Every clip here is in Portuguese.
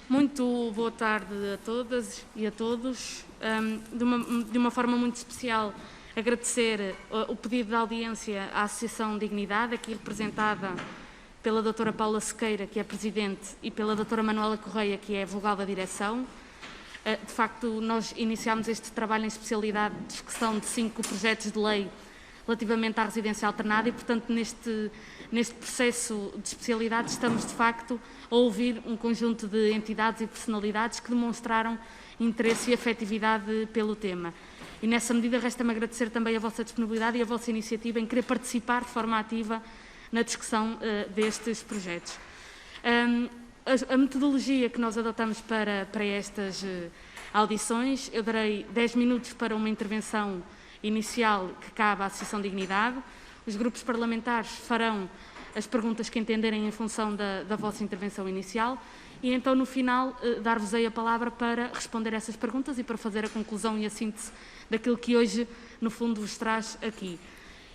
Muito boa tarde a todas e a todos. De uma forma muito especial, agradecer o pedido de audiência à Associação Dignidade, aqui representada pela doutora Paula Sequeira, que é Presidente, e pela doutora Manuela Correia, que é Vogal da Direção. De facto, nós iniciámos este trabalho em especialidade de discussão de 5 projetos de lei relativamente à residência alternada e, portanto, neste processo de especialidade estamos, de facto, a ouvir um conjunto de entidades e personalidades que demonstraram interesse e afetividade pelo tema. E, nessa medida, resta-me agradecer também a vossa disponibilidade e a vossa iniciativa em querer participar de forma ativa na discussão destes projetos. A metodologia que nós adotamos para estas audições, eu darei 10 minutos para uma intervenção inicial que cabe à Associação Dignidade. Os grupos parlamentares farão as perguntas que entenderem em função da vossa intervenção inicial e então, no final, dar-vos-ei a palavra para responder essas perguntas e para fazer a conclusão e a síntese daquilo que hoje, no fundo, vos traz aqui.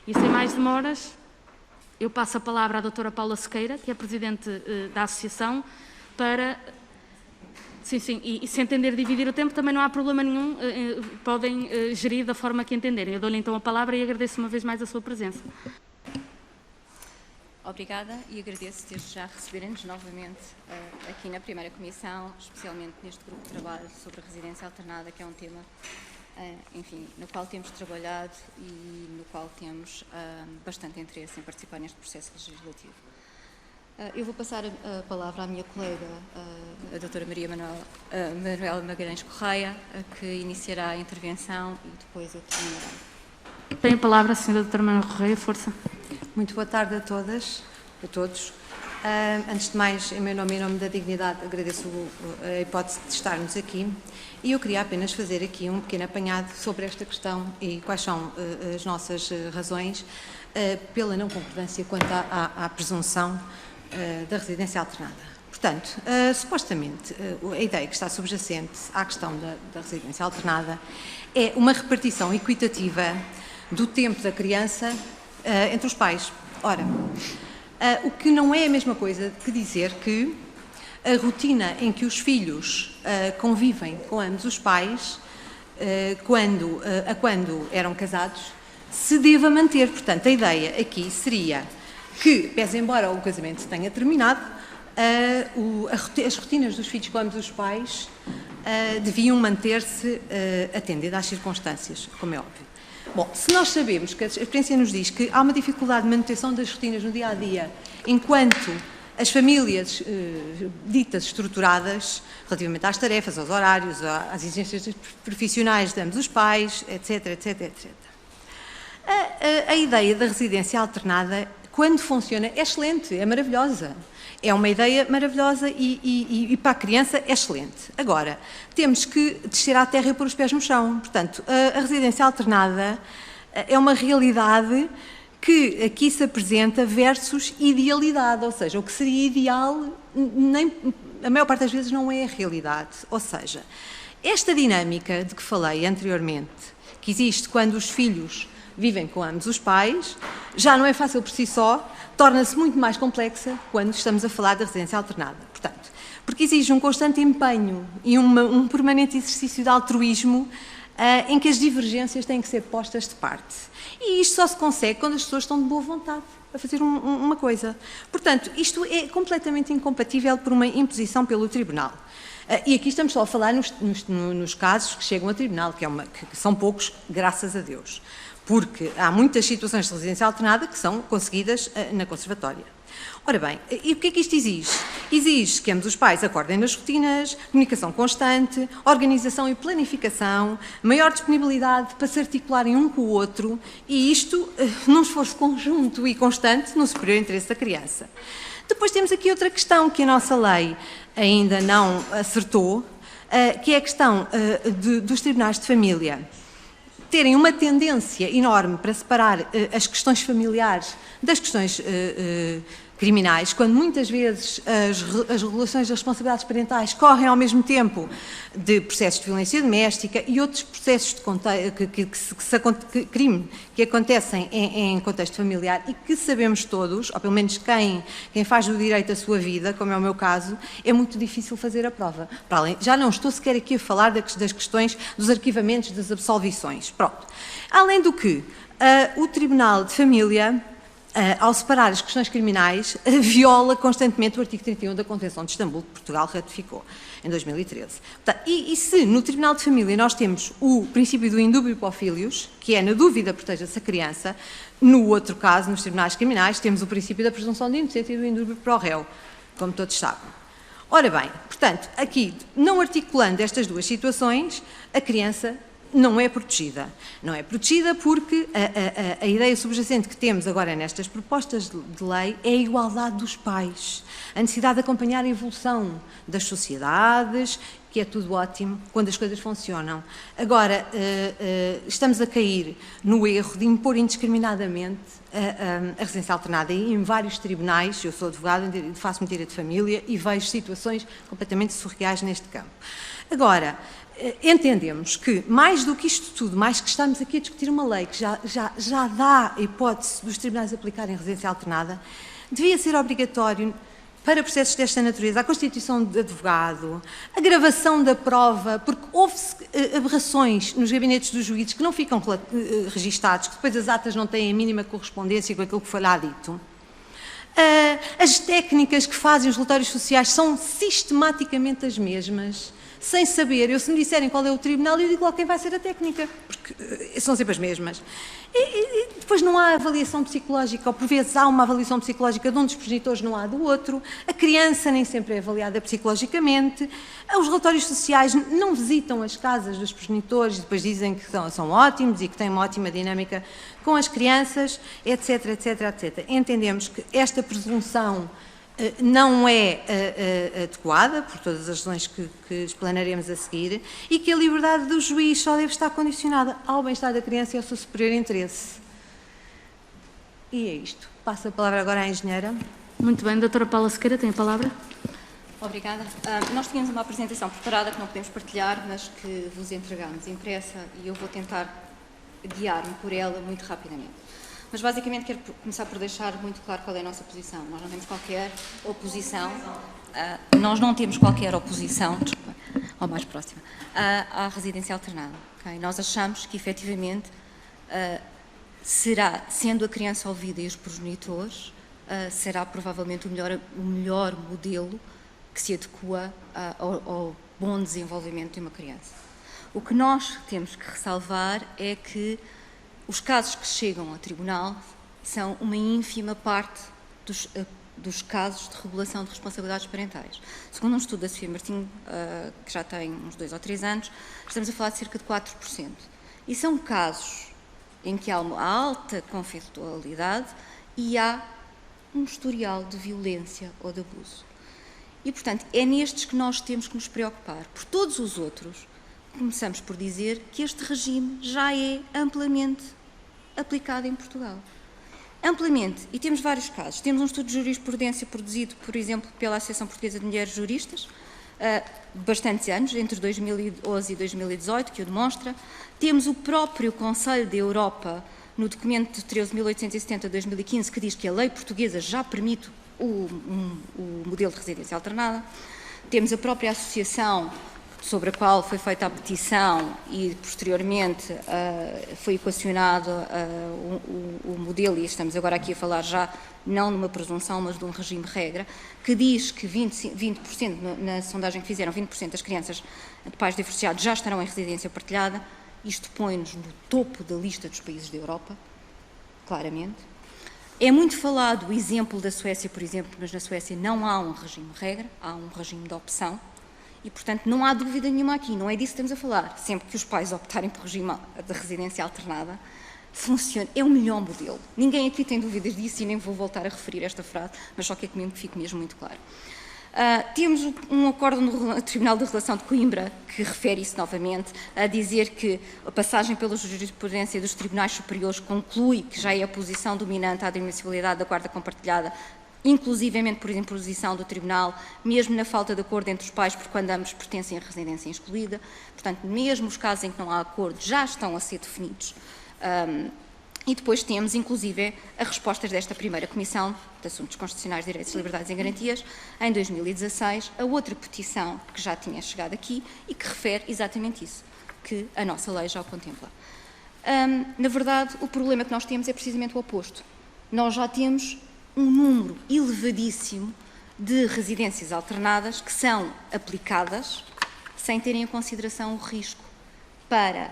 E sem mais demoras, eu passo a palavra à doutora Paula Sequeira, que é Presidente da Associação, para... Sim, e se entender dividir o tempo também não há problema nenhum, podem gerir da forma que entenderem. Eu dou-lhe então a palavra e agradeço uma vez mais a sua presença. Obrigada e agradeço desde já receberem-nos novamente aqui na primeira comissão, especialmente neste grupo de trabalho sobre a residência alternada, que é um tema, enfim, no qual temos trabalhado e no qual temos bastante interesse em participar neste processo legislativo. Eu vou passar a palavra à minha colega, a doutora Manuela Magalhães Correia, que iniciará a intervenção e depois eu terminarei. Tem a palavra a senhora doutora Manuela Correia, força. Muito boa tarde a todas, a todos. Antes de mais, em meu nome e em nome da Dignidade, agradeço a hipótese de estarmos aqui e eu queria apenas fazer aqui um pequeno apanhado sobre esta questão e quais são as nossas razões pela não concordância quanto à presunção da residência alternada. Portanto, supostamente, a ideia que está subjacente à questão da residência alternada é uma repartição equitativa do tempo da criança entre os pais. Ora, o que não é a mesma coisa que dizer que a rotina em que os filhos convivem com ambos os pais, quando eram casados, se deva manter. Portanto, a ideia aqui seria que, pese embora o casamento tenha terminado, as rotinas dos filhos com ambos os pais deviam manter-se atendendo às circunstâncias, como é óbvio. Bom, se nós sabemos que a experiência nos diz que há uma dificuldade de manutenção das rotinas no dia-a-dia, enquanto as famílias ditas estruturadas, relativamente às tarefas, aos horários, às exigências profissionais de ambos os pais, etc, etc, etc. A ideia da residência alternada, quando funciona, é excelente, é maravilhosa. É uma ideia maravilhosa e para a criança é excelente. Agora, temos que descer à terra e pôr os pés no chão. Portanto, a residência alternada é uma realidade que aqui se apresenta versus idealidade, ou seja, o que seria ideal, a maior parte das vezes não é a realidade. Ou seja, esta dinâmica de que falei anteriormente, que existe quando os filhos vivem com ambos os pais, já não é fácil por si só, torna-se muito mais complexa quando estamos a falar da residência alternada. Portanto, porque exige um constante empenho e um permanente exercício de altruísmo em que as divergências têm que ser postas de parte. E isto só se consegue quando as pessoas estão de boa vontade a fazer uma coisa. Portanto, isto é completamente incompatível por uma imposição pelo Tribunal. E aqui estamos só a falar nos casos que chegam a Tribunal, que são poucos, graças a Deus. Porque há muitas situações de residência alternada que são conseguidas na conservatória. Ora bem, e o que é que isto exige? Exige que ambos os pais acordem nas rotinas, comunicação constante, organização e planificação, maior disponibilidade para se articularem um com o outro e isto num esforço conjunto e constante no superior interesse da criança. Depois temos aqui outra questão que a nossa lei ainda não acertou, que é a questão dos tribunais de família terem uma tendência enorme para separar as questões familiares das questões criminais, quando muitas vezes as regulações das responsabilidades parentais correm ao mesmo tempo de processos de violência doméstica e outros processos de crime que acontecem em contexto familiar e que sabemos todos, ou pelo menos quem faz do direito a sua vida, como é o meu caso, é muito difícil fazer a prova. Para além, já não estou sequer aqui a falar das questões dos arquivamentos, das absolvições. Pronto. Além do que, o Tribunal de Família, ao separar as questões criminais, viola constantemente o artigo 31 da Convenção de Istambul, que Portugal ratificou em 2013. Portanto, e se no Tribunal de Família nós temos o princípio do indúbio pro filius, que é, na dúvida, proteja-se a criança, no outro caso, nos tribunais criminais, temos o princípio da presunção de inocência e do indúbio pro réu, como todos sabem. Ora bem, portanto, aqui, não articulando estas duas situações, a criança não é protegida. Não é protegida porque a ideia subjacente que temos agora nestas propostas de lei é a igualdade dos pais, a necessidade de acompanhar a evolução das sociedades, que é tudo ótimo quando as coisas funcionam. Agora, estamos a cair no erro de impor indiscriminadamente a residência alternada em vários tribunais. Eu sou advogada, faço-me direito de família e vejo situações completamente surreais neste campo. Agora, entendemos que, mais do que isto tudo, mais que estamos aqui a discutir uma lei que já dá a hipótese dos tribunais aplicarem residência alternada, devia ser obrigatório para processos desta natureza a constituição de advogado, a gravação da prova, porque houve-se aberrações nos gabinetes dos juízes que não ficam registados, que depois as atas não têm a mínima correspondência com aquilo que foi lá dito. As técnicas que fazem os relatórios sociais são sistematicamente as mesmas, sem saber. Se me disserem qual é o tribunal, eu digo logo quem vai ser a técnica, porque são sempre as mesmas. E depois não há avaliação psicológica, ou por vezes há uma avaliação psicológica de um dos progenitores, não há do outro. A criança nem sempre é avaliada psicologicamente. Os relatórios sociais não visitam as casas dos progenitores e depois dizem que são ótimos e que têm uma ótima dinâmica com as crianças, etc, etc, etc. Entendemos que esta presunção não é adequada, por todas as razões que explanaremos a seguir, e que a liberdade do juiz só deve estar condicionada ao bem-estar da criança e ao seu superior interesse. E é isto. Passo a palavra agora à engenheira. Muito bem, doutora Paula Sequeira, tem a palavra. Obrigada. Nós tínhamos uma apresentação preparada que não podemos partilhar, mas que vos entregamos impressa e eu vou tentar guiar-me por ela muito rapidamente. Mas, basicamente, quero começar por deixar muito claro qual é a nossa posição. Nós não temos qualquer oposição, desculpa, ao mais próximo, à residência alternada. Okay? Nós achamos que, efetivamente, será, sendo a criança ouvida e os progenitores, será provavelmente o melhor modelo que se adequa ao bom desenvolvimento de uma criança. O que nós temos que ressalvar é que os casos que chegam ao tribunal são uma ínfima parte dos casos de regulação de responsabilidades parentais. Segundo um estudo da Sofia Martinho, que já tem uns 2 ou 3 anos, estamos a falar de cerca de 4%. E são casos em que há uma alta conflitualidade e há um historial de violência ou de abuso. E, portanto, é nestes que nós temos que nos preocupar. Por todos os outros, começamos por dizer que este regime já é amplamente aplicado em Portugal. Amplamente, e temos vários casos. Temos um estudo de jurisprudência produzido, por exemplo, pela Associação Portuguesa de Mulheres Juristas, bastantes anos, entre 2011 e 2018, que o demonstra. Temos o próprio Conselho da Europa, no documento 13.870 de 2015, que diz que a lei portuguesa já permite o modelo de residência alternada. Temos a própria associação sobre a qual foi feita a petição e, posteriormente, foi equacionado o modelo, e estamos agora aqui a falar já não numa presunção, mas de um regime-regra, que diz que 20%, na sondagem que fizeram, 20% das crianças de pais divorciados já estarão em residência partilhada. Isto põe-nos no topo da lista dos países da Europa, claramente. É muito falado o exemplo da Suécia, por exemplo, mas na Suécia não há um regime-regra, há um regime de opção. E, portanto, não há dúvida nenhuma aqui, não é disso que estamos a falar. Sempre que os pais optarem por regime de residência alternada, funciona, é o melhor modelo. Ninguém aqui tem dúvidas disso e nem vou voltar a referir esta frase, mas só quero que fique mesmo muito claro. Temos um acordo no Tribunal de Relação de Coimbra, que refere isso novamente, a dizer que a passagem pela jurisprudência dos tribunais superiores conclui que já é a posição dominante à admissibilidade da guarda compartilhada inclusivamente por imposição do Tribunal, mesmo na falta de acordo entre os pais, porque quando ambos pertencem à residência excluída. Portanto, mesmo os casos em que não há acordo já estão a ser definidos. E depois temos, inclusive, as respostas desta primeira Comissão de Assuntos Constitucionais, Direitos, Liberdades e Garantias, em 2016, a outra petição que já tinha chegado aqui e que refere exatamente isso, que a nossa lei já o contempla. Na verdade, o problema que nós temos é precisamente o oposto. Nós já temos um número elevadíssimo de residências alternadas que são aplicadas sem terem em consideração o risco para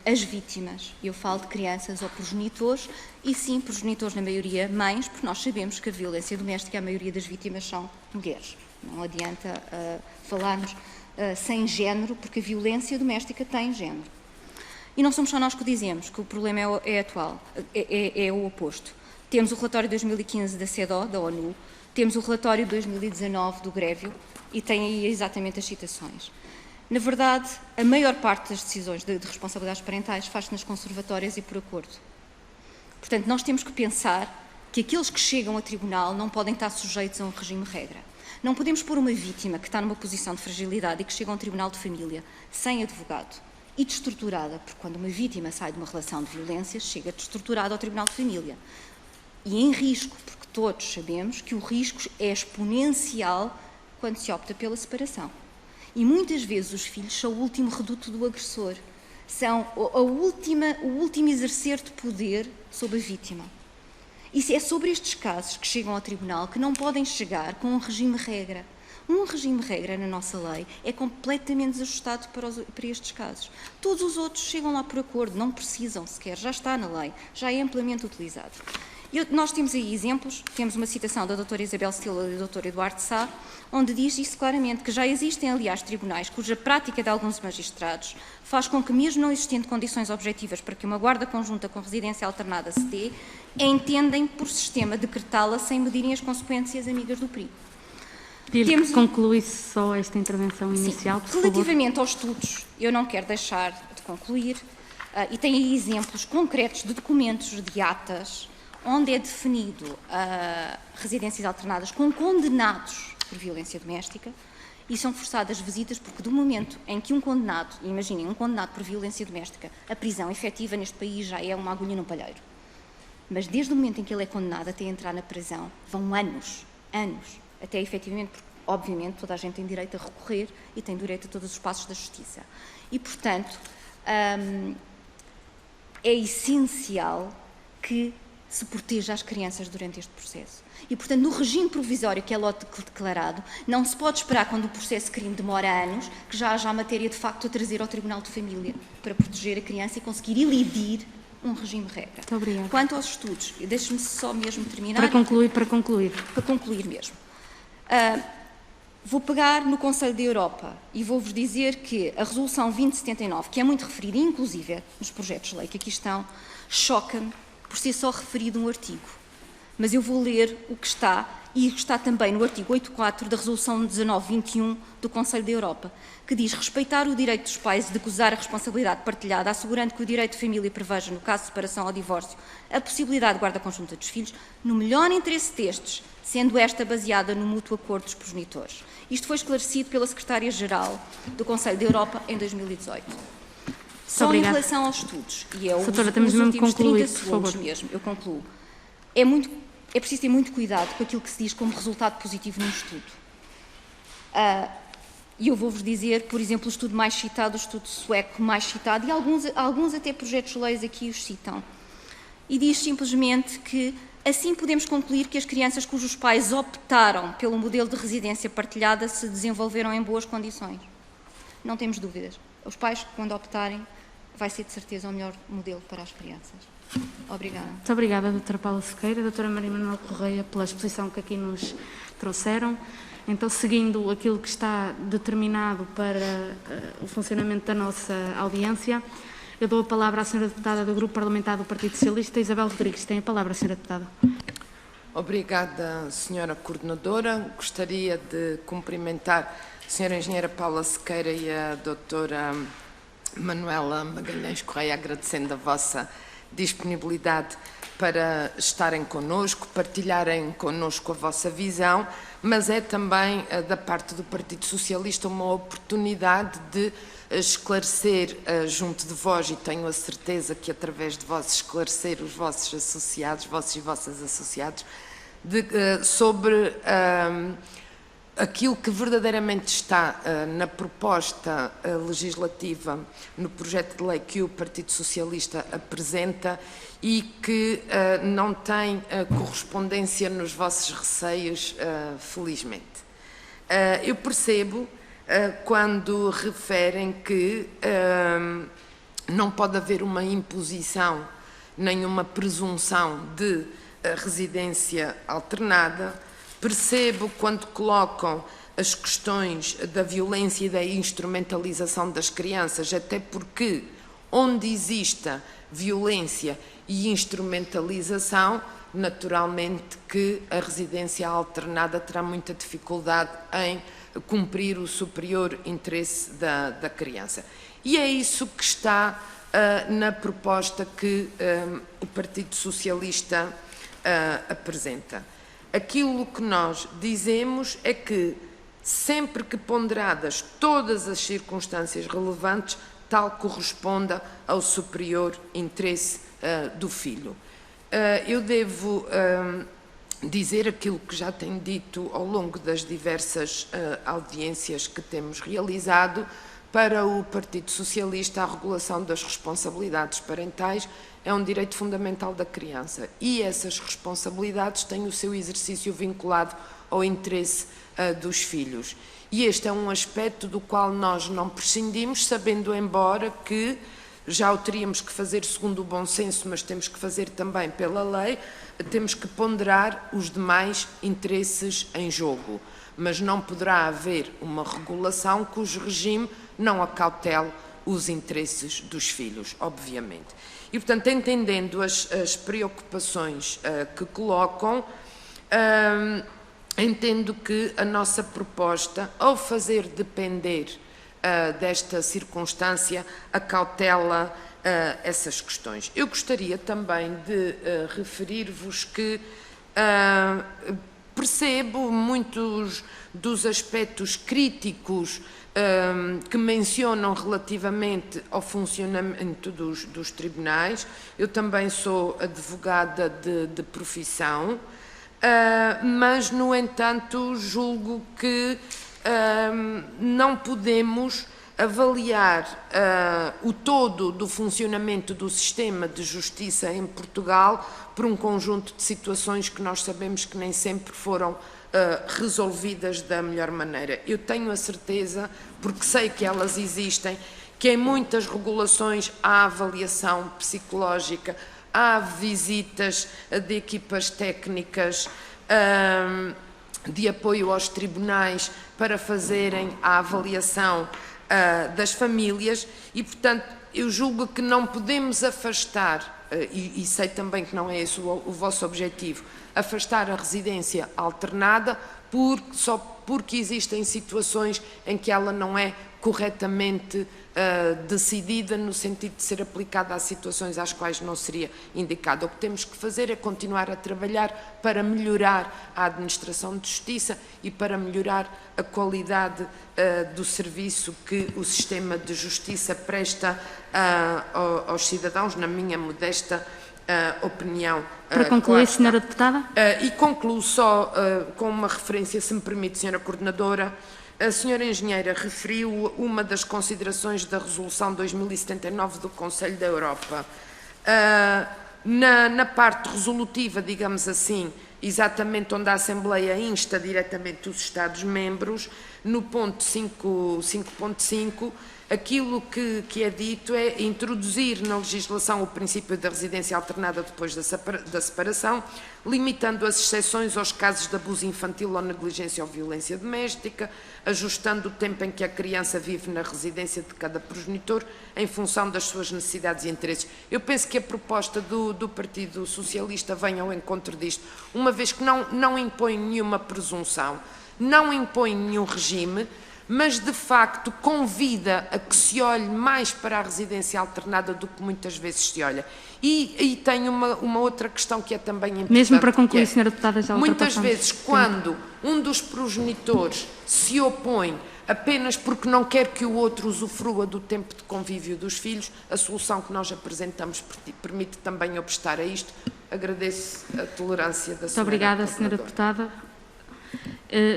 as vítimas. Eu falo de crianças ou progenitores, e sim, progenitores na maioria mães, porque nós sabemos que a violência doméstica, a maioria das vítimas são mulheres. Não adianta falarmos sem género, porque a violência doméstica tem género. E não somos só nós que o dizemos, que o problema é atual, é o oposto. Temos o relatório de 2015 da CEDAW, da ONU, temos o relatório de 2019 do Grevio, e tem aí exatamente as citações. Na verdade, a maior parte das decisões de responsabilidades parentais faz-se nas conservatórias e por acordo. Portanto, nós temos que pensar que aqueles que chegam a tribunal não podem estar sujeitos a um regime de regra. Não podemos pôr uma vítima que está numa posição de fragilidade e que chega a um tribunal de família sem advogado e destruturada, porque quando uma vítima sai de uma relação de violência, chega destruturada ao tribunal de família. E em risco, porque todos sabemos que o risco é exponencial quando se opta pela separação. E muitas vezes os filhos são o último reduto do agressor, são o último exercer de poder sobre a vítima. E é sobre estes casos que chegam ao tribunal que não podem chegar com um regime-regra. Um regime-regra na nossa lei é completamente desajustado para estes casos. Todos os outros chegam lá por acordo, não precisam sequer, já está na lei, já é amplamente utilizado. Nós temos aí exemplos, temos uma citação da doutora Isabel Stila e do doutor Eduardo Sá, onde diz isso claramente, que já existem, aliás, tribunais cuja prática de alguns magistrados faz com que, mesmo não existindo condições objetivas para que uma guarda conjunta com residência alternada se dê, entendem por sistema decretá-la sem medirem as consequências amigas do perigo. Temos... Conclui-se só esta intervenção inicial, por favor. Relativamente aos estudos, eu não quero deixar de concluir, e tem aí exemplos concretos de documentos, de atas, onde é definido residências alternadas com condenados por violência doméstica e são forçadas visitas, porque do momento em que um condenado, imaginem, um condenado por violência doméstica, a prisão efetiva neste país já é uma agulha no palheiro. Mas desde o momento em que ele é condenado até entrar na prisão, vão anos, até efetivamente, porque obviamente toda a gente tem direito a recorrer e tem direito a todos os passos da justiça. E, portanto, é essencial que se proteja as crianças durante este processo. E, portanto, no regime provisório que é logo declarado, não se pode esperar, quando o processo de crime demora anos, que já haja a matéria de facto a trazer ao Tribunal de Família para proteger a criança e conseguir elidir um regime de regra. Muito obrigada. Quanto aos estudos, deixe-me só mesmo terminar. Para concluir. Para concluir mesmo. Vou pegar no Conselho da Europa e vou-vos dizer que a Resolução 2079, que é muito referida, inclusive nos projetos de lei que aqui estão, choca-me por ser só referido um artigo. Mas eu vou ler o que está, e que está também no artigo 8.4 da Resolução 1921 do Conselho da Europa, que diz respeitar o direito dos pais de gozar a responsabilidade partilhada, assegurando que o direito de família preveja, no caso de separação ou divórcio, a possibilidade de guarda conjunta dos filhos, no melhor interesse destes, sendo esta baseada no mútuo acordo dos progenitores. Isto foi esclarecido pela Secretária-Geral do Conselho da Europa em 2018. Só em relação aos estudos, e é os últimos 30 segundos mesmo, eu concluo. É preciso ter muito cuidado com aquilo que se diz como resultado positivo num estudo. E eu vou-vos dizer, por exemplo, o estudo mais citado, o estudo sueco mais citado, e alguns até projetos de leis aqui os citam. E diz simplesmente que assim podemos concluir que as crianças cujos pais optaram pelo modelo de residência partilhada se desenvolveram em boas condições. Não temos dúvidas. Os pais, quando optarem, vai ser de certeza o melhor modelo para as crianças. Obrigada. Muito obrigada, doutora Paula Sequeira, doutora Maria Manuel Correia, pela exposição que aqui nos trouxeram. Então, seguindo aquilo que está determinado para o funcionamento da nossa audiência, eu dou a palavra à senhora deputada do Grupo Parlamentar do Partido Socialista, Isabel Rodrigues. Tem a palavra, senhora deputada. Obrigada, senhora coordenadora. Gostaria de cumprimentar a senhora engenheira Paula Sequeira e a doutora Manuela Magalhães Correia, agradecendo a vossa disponibilidade para estarem connosco, partilharem connosco a vossa visão, mas é também, da parte do Partido Socialista, uma oportunidade de esclarecer junto de vós, e tenho a certeza que através de vós esclarecer os vossos associados, vossos e vossas associados, sobre aquilo que verdadeiramente está na proposta legislativa, no projeto de lei que o Partido Socialista apresenta e que não tem correspondência nos vossos receios, felizmente. Eu percebo quando referem que não pode haver uma imposição nem uma presunção de residência alternada. Percebo quando colocam as questões da violência e da instrumentalização das crianças, até porque onde exista violência e instrumentalização, naturalmente que a residência alternada terá muita dificuldade em cumprir o superior interesse da criança. E é isso que está na proposta que o Partido Socialista apresenta. Aquilo que nós dizemos é que, sempre que ponderadas todas as circunstâncias relevantes, tal corresponda ao superior interesse do filho. Eu devo dizer aquilo que já tenho dito ao longo das diversas audiências que temos realizado. Para o Partido Socialista, a regulação das responsabilidades parentais é um direito fundamental da criança e essas responsabilidades têm o seu exercício vinculado ao interesse dos filhos. E este é um aspecto do qual nós não prescindimos, sabendo embora que já o teríamos que fazer segundo o bom senso, mas temos que fazer também pela lei, temos que ponderar os demais interesses em jogo. Mas não poderá haver uma regulação cujo regime não acautele os interesses dos filhos, obviamente. E, portanto, entendendo as preocupações que colocam, entendo que a nossa proposta, ao fazer depender desta circunstância, acautela essas questões. Eu gostaria também de referir-vos que percebo muitos dos aspectos críticos que mencionam relativamente ao funcionamento dos tribunais. Eu também sou advogada de profissão, mas, no entanto, julgo que não podemos avaliar o todo do funcionamento do sistema de justiça em Portugal por um conjunto de situações que nós sabemos que nem sempre foram resolvidas da melhor maneira. Eu tenho a certeza, porque sei que elas existem, que em muitas regulações há avaliação psicológica, há visitas de equipas técnicas de apoio aos tribunais para fazerem a avaliação das famílias e, portanto, eu julgo que não podemos afastar, e sei também que não é esse o vosso objetivo, afastar a residência alternada só porque existem situações em que ela não é corretamente decidida no sentido de ser aplicada a situações às quais não seria indicado. O que temos que fazer é continuar a trabalhar para melhorar a administração de justiça e para melhorar a qualidade do serviço que o sistema de justiça presta aos cidadãos, na minha modesta opinião. Para concluir, Sra. Deputada? E concluo só com uma referência, se me permite, Sra. Coordenadora. A Sra. Engenheira referiu uma das considerações da Resolução 2079 do Conselho da Europa. Na parte resolutiva, digamos assim, exatamente onde a Assembleia insta diretamente os Estados-membros, no ponto 5.5, aquilo que é dito é introduzir na legislação o princípio da residência alternada depois da separação, limitando as exceções aos casos de abuso infantil ou negligência ou violência doméstica, ajustando o tempo em que a criança vive na residência de cada progenitor em função das suas necessidades e interesses. Eu penso que a proposta do Partido Socialista vem ao encontro disto, uma vez que não impõe nenhuma presunção, não impõe nenhum regime, mas de facto convida a que se olhe mais para a residência alternada do que muitas vezes se olha. E tem uma outra questão que é também importante. Mesmo para concluir, Sra. Deputada, já muitas vezes, quando um dos progenitores se opõe apenas porque não quer que o outro usufrua do tempo de convívio dos filhos, a solução que nós apresentamos permite também obstar a isto. Agradeço a tolerância da Sra. Muito obrigada, Sra. Deputada.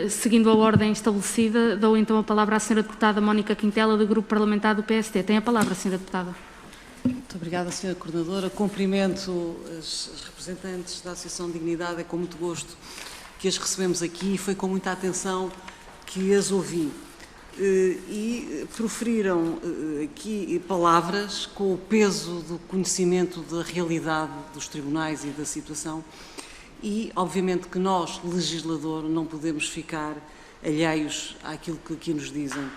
Seguindo a ordem estabelecida, dou então a palavra à Sra. Deputada Mónica Quintela, do Grupo Parlamentar do PSD. Tem a palavra, Sra. Deputada. Muito obrigada, Sra. Coordenadora. Cumprimento as representantes da Associação Dignidade. É com muito gosto que as recebemos aqui e foi com muita atenção que as ouvi. E proferiram aqui palavras com o peso do conhecimento da realidade dos tribunais e da situação e, obviamente, que nós, legislador, não podemos ficar alheios àquilo que aqui nos dizem.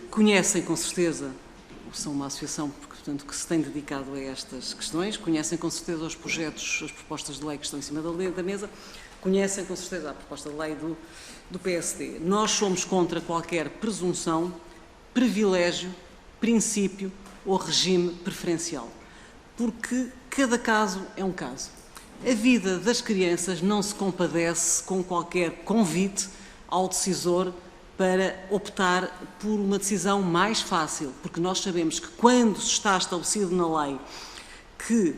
Conhecem, com certeza, são uma associação, portanto, que se tem dedicado a estas questões, conhecem, com certeza, os projetos, as propostas de lei que estão em cima da mesa, conhecem, com certeza, a proposta de lei do PSD. Nós somos contra qualquer presunção, privilégio, princípio ou regime preferencial, porque cada caso é um caso. A vida das crianças não se compadece com qualquer convite ao decisor para optar por uma decisão mais fácil, porque nós sabemos que quando está estabelecido na lei que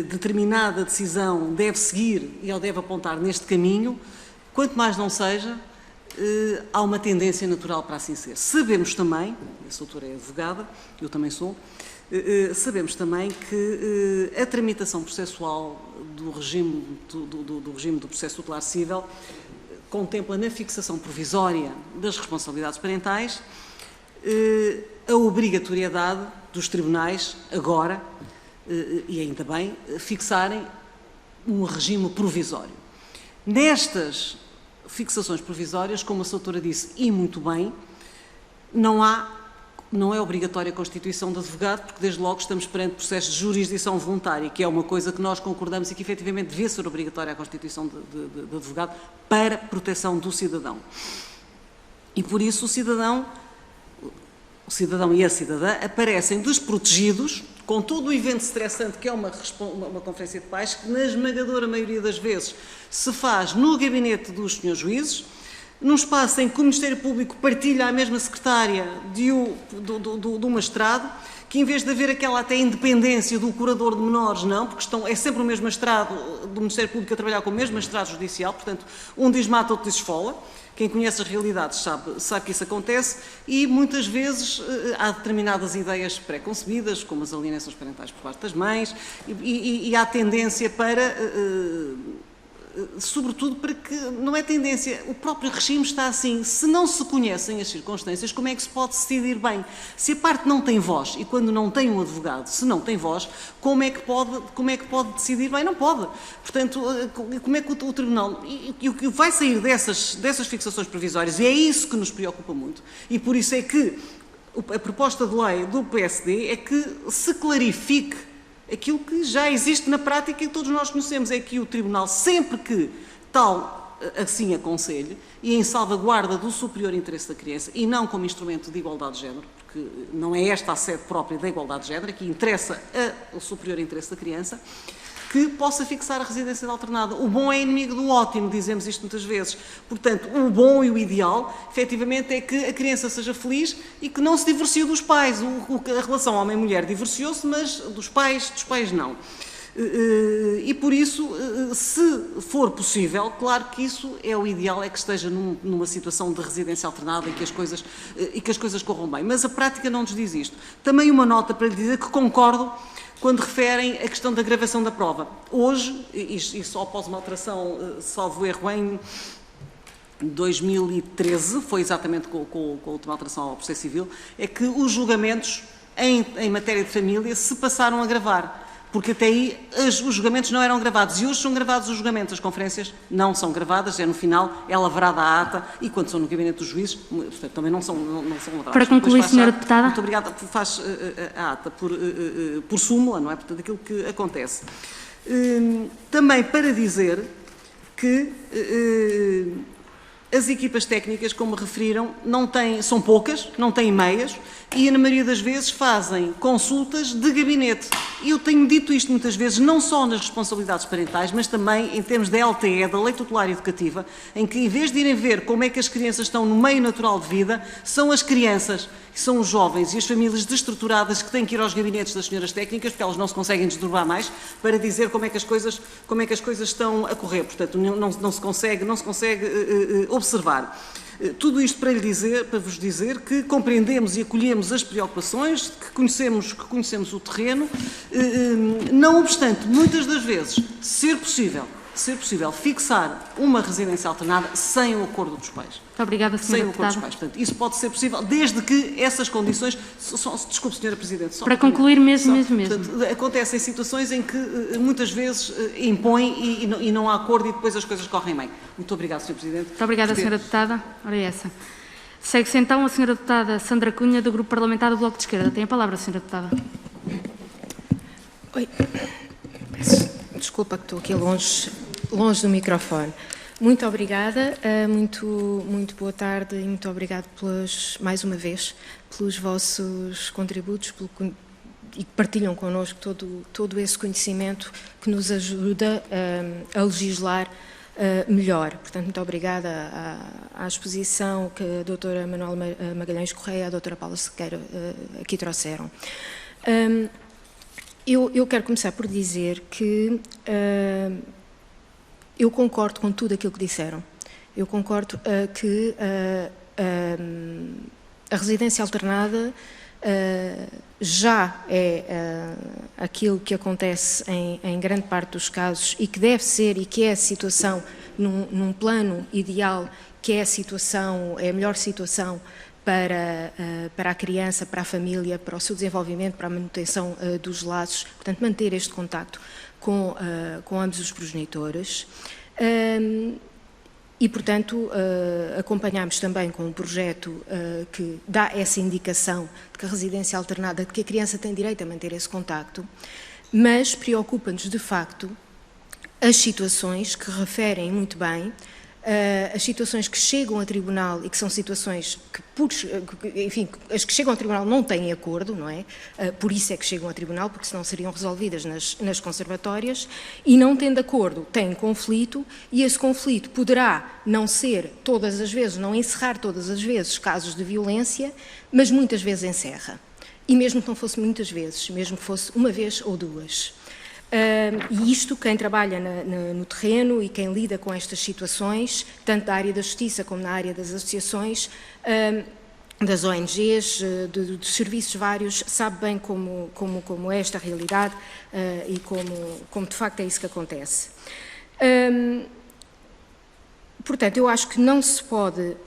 determinada decisão deve seguir e ou deve apontar neste caminho, quanto mais não seja, há uma tendência natural para assim ser. Sabemos também, a doutora é advogada, eu também sou, sabemos também que a tramitação processual do regime do processo tutelar civil contempla na fixação provisória das responsabilidades parentais a obrigatoriedade dos tribunais agora, e ainda bem, fixarem um regime provisório. Nestas fixações provisórias, como a doutora disse, e muito bem, não é obrigatória a constituição de advogado, porque desde logo estamos perante processo de jurisdição voluntária, que é uma coisa que nós concordamos e que efetivamente devia ser obrigatória a constituição de advogado para proteção do cidadão. E por isso o cidadão e a cidadã aparecem desprotegidos com todo o evento estressante que é uma conferência de pais, que na esmagadora maioria das vezes se faz no gabinete dos senhores juízes, num espaço em que o Ministério Público partilha a mesma secretária do magistrado, que em vez de haver aquela até independência do curador de menores, não, porque é sempre o mesmo magistrado do Ministério Público a trabalhar com o mesmo magistrado judicial, portanto, um diz mata, outro diz esfola. Quem conhece as realidades sabe que isso acontece e muitas vezes há determinadas ideias pré-concebidas, como as alienações parentais por parte das mães, e há tendência para, sobretudo para que, não é tendência, o próprio regime está assim. Se não se conhecem as circunstâncias, como é que se pode decidir bem? Se a parte não tem voz, e quando não tem um advogado, se não tem voz, como é que pode decidir bem? Não pode. Portanto, como é que o Tribunal... E o que vai sair dessas fixações provisórias, e é isso que nos preocupa muito, e por isso é que a proposta de lei do PSD é que se clarifique aquilo que já existe na prática e que todos nós conhecemos, é que o Tribunal, sempre que tal assim aconselhe, e em salvaguarda do superior interesse da criança, e não como instrumento de igualdade de género, porque não é esta a sede própria da igualdade de género, aqui interessa o superior interesse da criança, que possa fixar a residência alternada. O bom é inimigo do ótimo, dizemos isto muitas vezes. Portanto, o bom e o ideal, efetivamente, é que a criança seja feliz e que não se divorcie dos pais. A relação homem-mulher divorciou-se, mas dos pais não. E por isso, se for possível, claro que isso é o ideal, é que esteja numa situação de residência alternada e que as coisas corram bem. Mas a prática não nos diz isto. Também uma nota para lhe dizer que concordo quando referem a questão da gravação da prova. Hoje, e só após uma alteração, salvo erro, em 2013, foi exatamente com a última alteração ao processo civil, é que os julgamentos em matéria de família se passaram a gravar. Porque até aí os julgamentos não eram gravados. E hoje são gravados os julgamentos. As conferências não são gravadas, é no final, é lavrada a ata, e quando são no gabinete dos juízes, portanto, também não são lavradas. Para concluir, Sra. Deputada. Muito obrigada. Faz a ata por súmula, não é? Portanto, aquilo que acontece. Também para dizer que as equipas técnicas, como referiram, são poucas, não têm meias, e na maioria das vezes fazem consultas de gabinete. E eu tenho dito isto muitas vezes, não só nas responsabilidades parentais, mas também em termos da LTE, da Lei Tutelar Educativa, em que em vez de irem ver como é que as crianças estão no meio natural de vida, são as crianças, são os jovens e as famílias destruturadas que têm que ir aos gabinetes das senhoras técnicas, porque elas não se conseguem desdobrar mais, para dizer como é que as coisas estão a correr. Portanto, não se consegue observar. Tudo isto para vos dizer que compreendemos e acolhemos as preocupações, que conhecemos o terreno, não obstante, muitas das vezes, ser possível fixar uma residência alternada sem o acordo dos pais. Muito obrigada, Sra. Deputada. Portanto, isso pode ser possível, desde que essas condições... Desculpe, Sra. Presidente. Para concluir mesmo. Portanto, acontecem situações em que muitas vezes impõem e não há acordo e depois as coisas correm bem. Muito obrigada, Sra. Presidente. Muito obrigada, Sra. Deputada. Ora é essa. Segue-se então a Sra. Deputada Sandra Cunha, do Grupo Parlamentar do Bloco de Esquerda. Tem a palavra, Sra. Deputada. Oi. Desculpa que estou aqui longe do microfone. Muito obrigada, muito boa tarde e muito obrigada mais uma vez, pelos vossos contributos e que partilham connosco todo esse conhecimento que nos ajuda a legislar melhor. Portanto, muito obrigada à exposição que a doutora Manuela Magalhães Correia e a doutora Paula Sequeira aqui trouxeram. Eu quero começar por dizer que eu concordo com tudo aquilo que disseram. Eu concordo que a residência alternada já é aquilo que acontece em grande parte dos casos e que deve ser e que é a situação num plano ideal, que é a melhor situação para a criança, para a família, para o seu desenvolvimento, para a manutenção dos laços, portanto manter este contacto com ambos os progenitores. E, portanto, acompanhamos também com um projeto que dá essa indicação de que a residência alternada, de que a criança tem direito a manter esse contacto, mas preocupa-nos, de facto, as situações que referem muito bem, as situações que chegam a tribunal e que são situações que, enfim, as que chegam a tribunal não têm acordo, não é? Por isso é que chegam a tribunal, porque senão seriam resolvidas nas conservatórias, e não tendo acordo, têm conflito, e esse conflito poderá não ser todas as vezes, não encerrar todas as vezes casos de violência, mas muitas vezes encerra. E mesmo que não fosse muitas vezes, mesmo que fosse uma vez ou duas. E isto, quem trabalha no terreno e quem lida com estas situações, tanto da área da justiça como na área das associações, das ONGs, dos serviços vários, sabe bem como é esta realidade e como de facto é isso que acontece. Portanto, eu acho que não se pode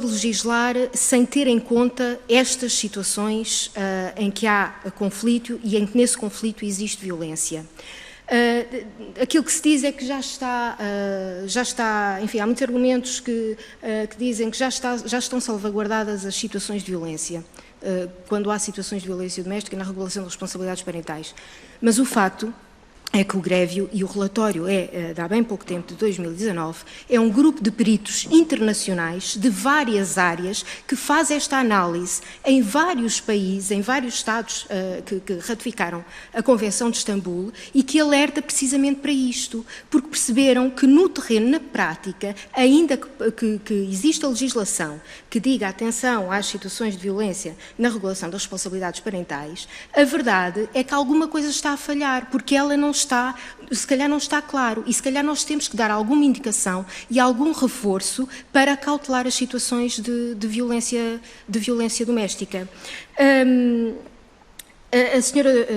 legislar sem ter em conta estas situações em que há conflito e em que nesse conflito existe violência. Aquilo que se diz é que já está, enfim, há muitos argumentos que dizem que já estão salvaguardadas as situações de violência, quando há situações de violência doméstica na regulação das responsabilidades parentais. Mas o facto é que o Grevio, e o relatório de há bem pouco tempo, de 2019, é um grupo de peritos internacionais de várias áreas que faz esta análise em vários países, em vários Estados que ratificaram a Convenção de Istambul e que alerta precisamente para isto, porque perceberam que no terreno, na prática, ainda que exista legislação que diga atenção às situações de violência na regulação das responsabilidades parentais, a verdade é que alguma coisa está a falhar, porque ela se calhar não está claro, e se calhar nós temos que dar alguma indicação e algum reforço para cautelar as situações de violência doméstica. A senhora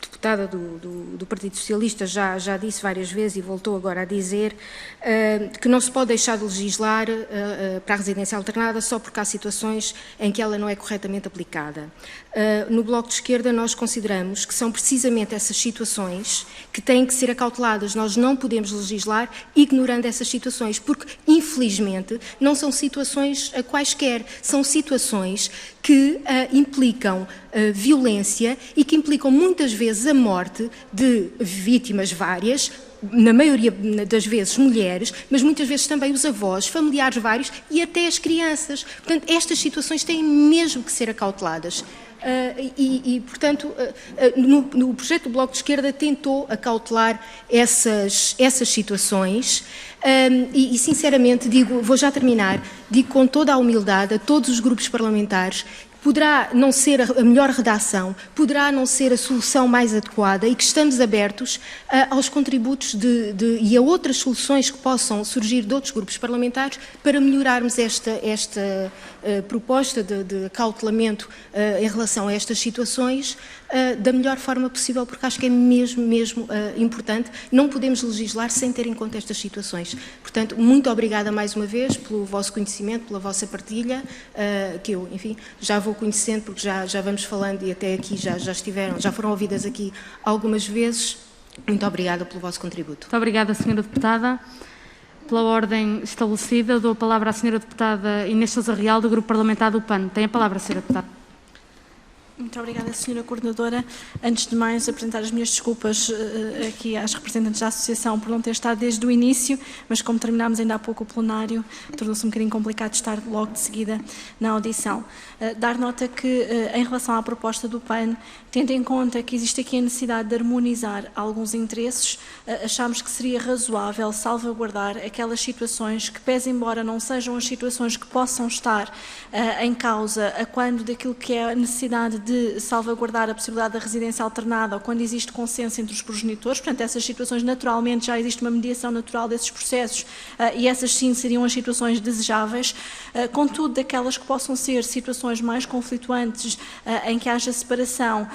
deputada do Partido Socialista já disse várias vezes e voltou agora a dizer que não se pode deixar de legislar para a residência alternada só porque há situações em que ela não é corretamente aplicada. No Bloco de Esquerda nós consideramos que são precisamente essas situações que têm que ser acauteladas. Nós não podemos legislar ignorando essas situações, porque infelizmente não são situações quaisquer, são situações que implicam violência e que implicam muitas vezes a morte de vítimas várias, na maioria das vezes mulheres, mas muitas vezes também os avós, familiares vários e até as crianças. Portanto, estas situações têm mesmo que ser acauteladas. Portanto, no projeto do Bloco de Esquerda tentou acautelar essas situações e, sinceramente, vou já terminar, digo com toda a humildade a todos os grupos parlamentares, poderá não ser a melhor redação, poderá não ser a solução mais adequada e que estamos abertos aos contributos e a outras soluções que possam surgir de outros grupos parlamentares para melhorarmos esta proposta de acautelamento em relação a estas situações da melhor forma possível, porque acho que é mesmo importante. Não podemos legislar sem ter em conta estas situações. Portanto, muito obrigada mais uma vez pelo vosso conhecimento, pela vossa partilha, que eu, enfim, já vou conhecendo, porque já vamos falando e até aqui já foram ouvidas aqui algumas vezes. Muito obrigada pelo vosso contributo. Muito obrigada, Sra. Deputada. Pela ordem estabelecida, dou a palavra à Sra. Deputada Inês Sousa Real, do Grupo Parlamentar do PAN. Tem a palavra, Sra. Deputada. Muito obrigada, Sra. Coordenadora. Antes de mais, apresentar as minhas desculpas aqui às representantes da Associação por não ter estado desde o início, mas como terminámos ainda há pouco o plenário, tornou-se um bocadinho complicado estar logo de seguida na audição. Dar nota que, em relação à proposta do PAN, tendo em conta que existe aqui a necessidade de harmonizar alguns interesses, achámos que seria razoável salvaguardar aquelas situações que, pese embora não sejam as situações que possam estar em causa a quando daquilo que é a necessidade de salvaguardar a possibilidade da residência alternada ou quando existe consenso entre os progenitores. Portanto, essas situações, naturalmente, já existe uma mediação natural desses processos e essas sim seriam as situações desejáveis. Contudo, daquelas que possam ser situações mais conflituantes, em que haja separação,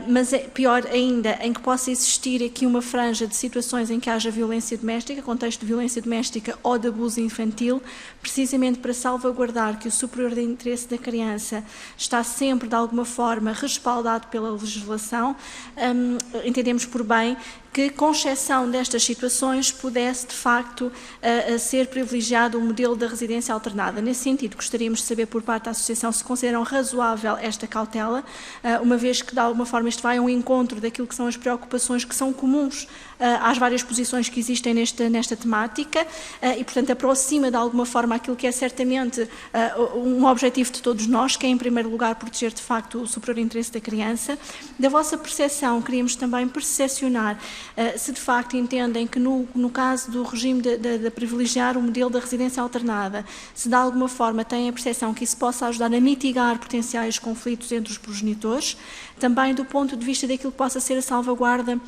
mas é pior ainda, em que possa existir aqui uma franja de situações em que haja violência doméstica, contexto de violência doméstica ou de abuso infantil, precisamente para salvaguardar que o superior de interesse da criança está sempre, de alguma forma, respaldado pela legislação. Entendemos por bem que, com exceção destas situações, pudesse, de facto, ser privilegiado o modelo da residência alternada. Nesse sentido, gostaríamos de saber por parte da Associação se consideram razoável esta cautela, uma vez que, de alguma forma, isto vai ao encontro daquilo que são as preocupações que são comuns às várias posições que existem nesta temática e, portanto, aproxima, de alguma forma, aquilo que é certamente um objetivo de todos nós, que é, em primeiro lugar, proteger, de facto, o superior interesse da criança. Da vossa percepção, queríamos também percepcionar se de facto entendem que no caso do regime de privilegiar o modelo da residência alternada, se de alguma forma têm a percepção que isso possa ajudar a mitigar potenciais conflitos entre os progenitores, também do ponto de vista daquilo que possa ser a salvaguarda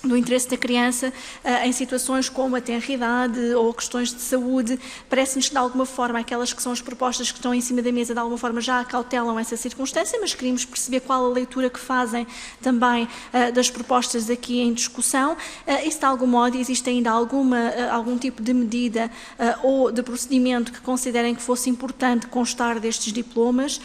do interesse da criança em situações como a tenridade ou questões de saúde. Parece-nos que, de alguma forma, aquelas que são as propostas que estão em cima da mesa, de alguma forma, já acautelam essa circunstância, mas queríamos perceber qual a leitura que fazem também das propostas aqui em discussão e se, de algum modo, existe ainda algum tipo de medida ou de procedimento que considerem que fosse importante constar destes diplomas,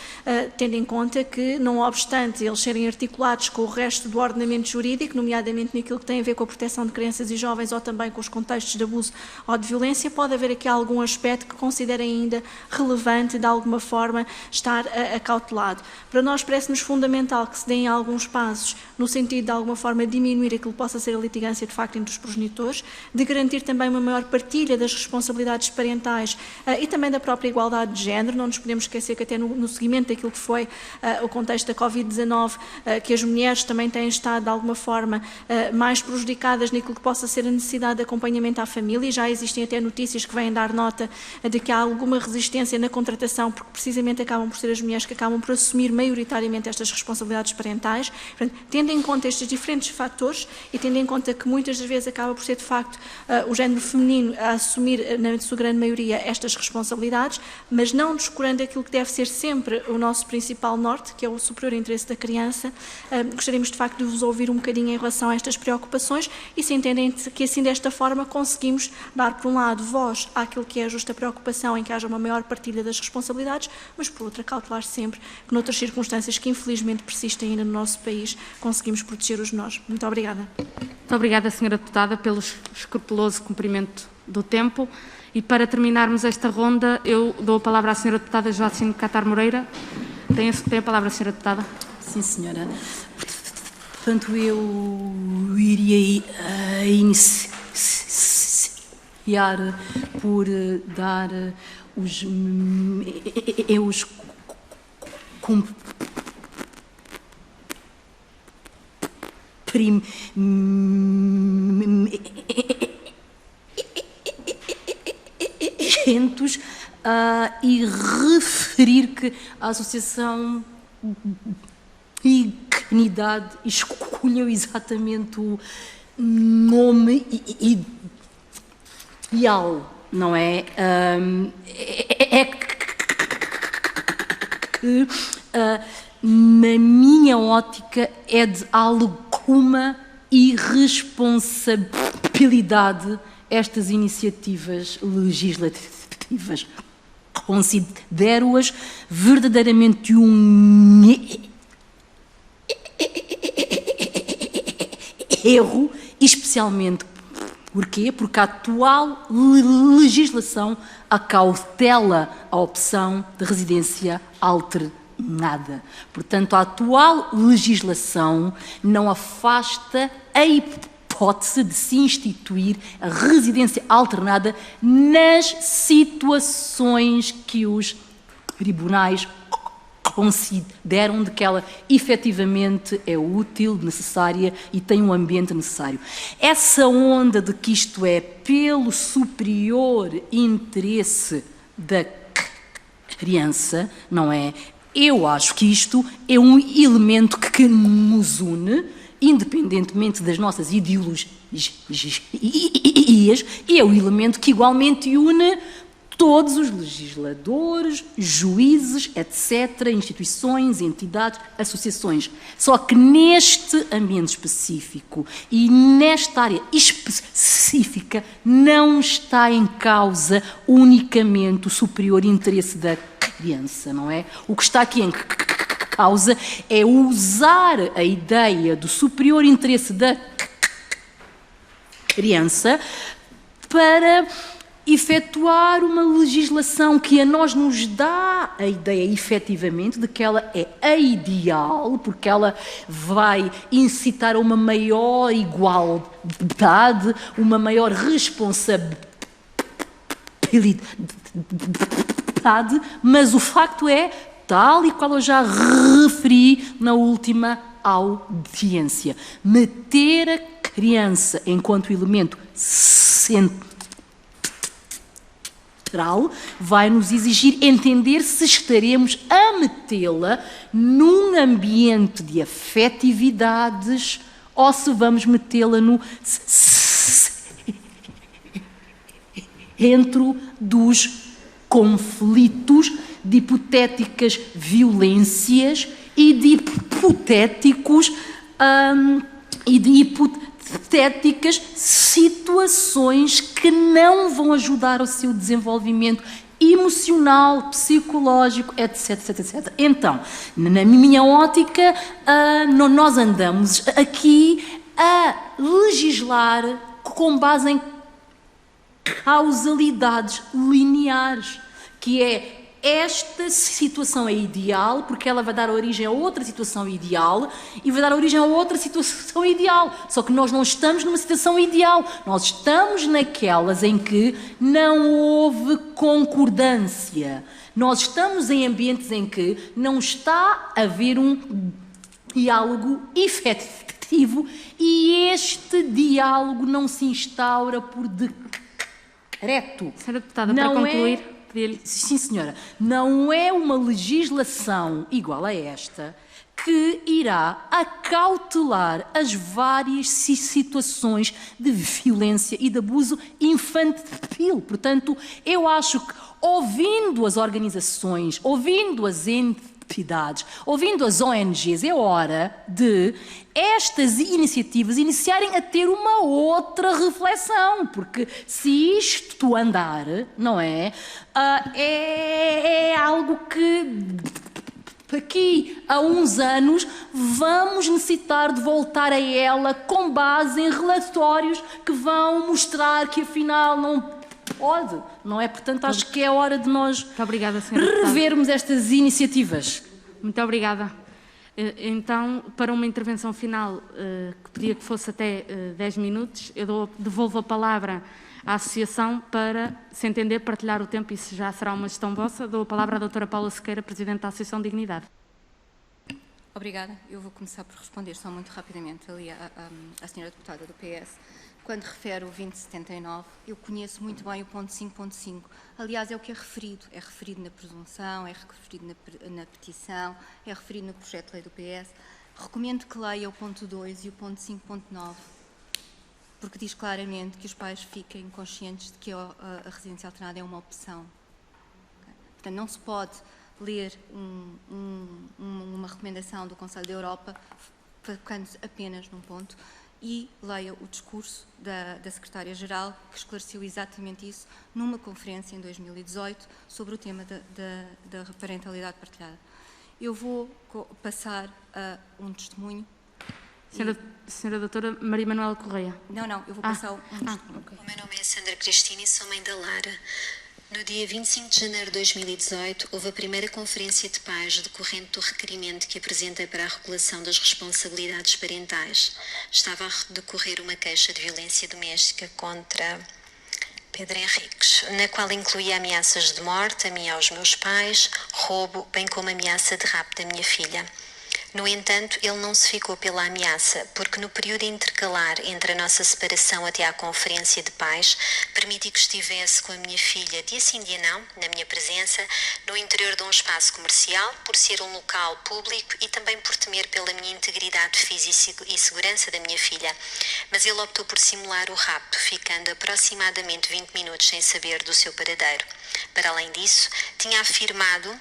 tendo em conta que, não obstante eles serem articulados com o resto do ordenamento jurídico, nomeadamente naquilo que tem a ver com a proteção de crianças e jovens ou também com os contextos de abuso ou de violência, pode haver aqui algum aspecto que considerem ainda relevante, de alguma forma, estar acautelado. Para nós parece-nos fundamental que se deem alguns passos no sentido de alguma forma diminuir aquilo que possa ser a litigância de facto entre os progenitores, de garantir também uma maior partilha das responsabilidades parentais e também da própria igualdade de género. Não nos podemos esquecer que até no seguimento daquilo que foi o contexto da Covid-19, que as mulheres também têm estado de alguma forma mais prejudicadas naquilo que possa ser a necessidade de acompanhamento à família. Já existem até notícias que vêm dar nota de que há alguma resistência na contratação, porque precisamente acabam por ser as mulheres que acabam por assumir maioritariamente estas responsabilidades parentais. Portanto, tendo em conta estes diferentes fatores e tendo em conta que muitas das vezes acaba por ser de facto o género feminino a assumir na sua grande maioria estas responsabilidades, mas não descurando aquilo que deve ser sempre o nosso principal norte, que é o superior interesse da criança, gostaríamos de facto de vos ouvir um bocadinho em relação a estas preocupações e se entendem que assim desta forma conseguimos dar por um lado voz àquilo que é a justa preocupação em que haja uma maior partilha das responsabilidades, mas por outra cautelar sempre que noutras circunstâncias que infelizmente persistem ainda no nosso país conseguimos proteger os menores. Muito obrigada. Muito obrigada, Sra. Deputada, pelo escrupuloso cumprimento do tempo. E para terminarmos esta ronda, eu dou a palavra à Sra. Deputada Joacine Catar Moreira. Tem a palavra, Sra. Deputada. Sim, senhora. Portanto, eu iria por dar os meus cumprimentos e referir que a Associação Dignidade escolheu exatamente o nome ideal, não é? Na minha ótica, é de alguma irresponsabilidade estas iniciativas legislativas. Considero-as verdadeiramente um erro, especialmente porquê? Porque a atual legislação acautela a opção de residência alternada. Portanto, a atual legislação não afasta a hipótese de se instituir a residência alternada nas situações que os tribunais consideram de que ela efetivamente é útil, necessária e tem um ambiente necessário. Essa onda de que isto é pelo superior interesse da criança, não é? Eu acho que isto é um elemento que nos une, independentemente das nossas ideologias, e é um elemento que igualmente une todos os legisladores, juízes, etc., instituições, entidades, associações. Só que neste ambiente específico e nesta área específica não está em causa unicamente o superior interesse da criança, não é? O que está aqui em causa é usar a ideia do superior interesse da criança para efetuar uma legislação que a nós nos dá a ideia, efetivamente, de que ela é a ideal, porque ela vai incitar a uma maior igualdade, uma maior responsabilidade, mas o facto é, tal e qual eu já referi na última audiência, meter a criança enquanto elemento central vai nos exigir entender se estaremos a metê-la num ambiente de afetividades ou se vamos metê-la no centro dos conflitos, de hipotéticas violências e de hipotéticas situações que não vão ajudar ao seu desenvolvimento emocional, psicológico, etc, etc, etc. Então, na minha ótica, nós andamos aqui a legislar com base em causalidades lineares, que é esta situação é ideal porque ela vai dar origem a outra situação ideal e vai dar origem a outra situação ideal. Só que nós não estamos numa situação ideal. Nós estamos naquelas em que não houve concordância. Nós estamos em ambientes em que não está a haver um diálogo efetivo e este diálogo não se instaura por decreto. Senhora Deputada, para concluir... Sim, senhora. Não é uma legislação igual a esta que irá acautelar as várias situações de violência e de abuso infantil. Portanto, eu acho que, ouvindo as organizações, ouvindo as entidades, ouvindo as ONGs, é hora de estas iniciativas iniciarem a ter uma outra reflexão, porque se isto andar, não é? É algo que daqui a uns anos vamos necessitar de voltar a ela com base em relatórios que vão mostrar que afinal não pode, não é? Portanto, acho que é hora de nós obrigada, revermos estas iniciativas. Muito obrigada. Então, para uma intervenção final, que pedia que fosse até 10 minutos, eu devolvo a palavra à Associação para, se entender, partilhar o tempo, isso já será uma gestão vossa. Dou a palavra à doutora Paula Sequeira, Presidente da Associação Dignidade. Obrigada. Eu vou começar por responder só muito rapidamente ali à senhora deputada do PS. Quando refere o 2079, eu conheço muito bem o ponto 5.5. Aliás, é o que é referido na presunção, é referido na petição, é referido no projeto de lei do PS. Recomendo que leia o ponto 2 e o ponto 5.9, porque diz claramente que os pais fiquem conscientes de que a residência alternada é uma opção. Okay? Portanto, não se pode ler uma recomendação do Conselho da Europa focando-se apenas num ponto, e leia o discurso da Secretária-Geral, que esclareceu exatamente isso numa conferência em 2018 sobre o tema da parentalidade partilhada. Eu vou passar a um testemunho. Senhora doutora Maria Manuela Correia. Não, eu vou passar um testemunho. Okay. O meu nome é Sandra Cristina e sou mãe da Lara. No dia 25 de janeiro de 2018, houve a primeira conferência de pais decorrente do requerimento que apresentei para a regulação das responsabilidades parentais. Estava a decorrer uma queixa de violência doméstica contra Pedro Henriques, na qual incluía ameaças de morte a mim e aos meus pais, roubo, bem como ameaça de rapto da minha filha. No entanto, ele não se ficou pela ameaça, porque no período intercalar entre a nossa separação até à conferência de pais, permiti que estivesse com a minha filha dia sim dia não, na minha presença, no interior de um espaço comercial, por ser um local público e também por temer pela minha integridade física e segurança da minha filha. Mas ele optou por simular o rapto, ficando aproximadamente 20 minutos sem saber do seu paradeiro. Para além disso, tinha afirmado